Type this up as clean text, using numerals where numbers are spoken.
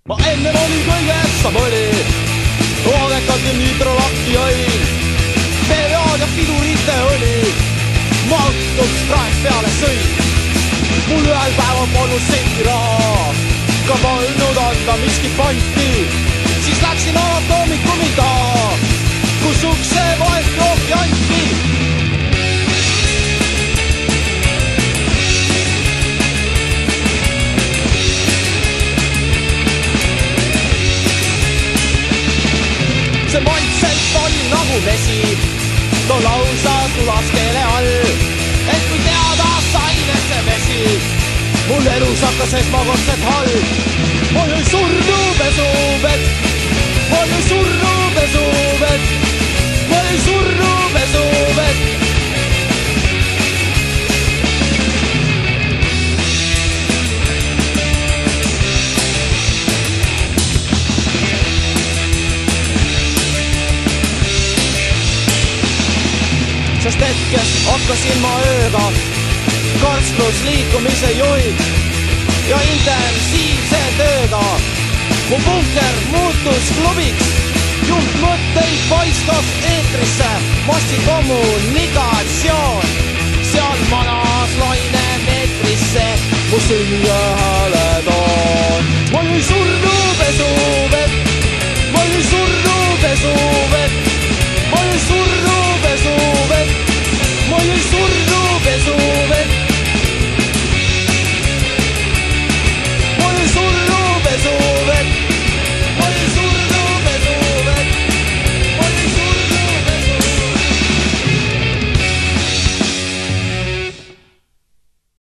ma enne olin kõigest sa mõli, hoonekalt ja nitro lahti jõin. PVA-d ja pidurite oli, ma autost praest peale sõin. Mul ühel päeval polnud senti raha, ka polnud anda miski panti. Siis läksin anatoomikumi taha, kus ukse vahest jooki anti. See maitselt oli nagu vesi, no lausa sulas keele all. Et kui teada sain, et see vesi mul elus hakkas esmakordselt halb. Ma jõi surnu pesuvett, ma jõi surnu pesuvett, ma jõi surnu pesuvett. Sest hetkest hakkasin ma ööga karsklusliikumise juhid ja intensiivse tööga. Mu bunker muutus klubiks, juhtmõtteid paiskas eetrisse, massikommunikatsioon. Seal manas laine meetrisse mu süüa.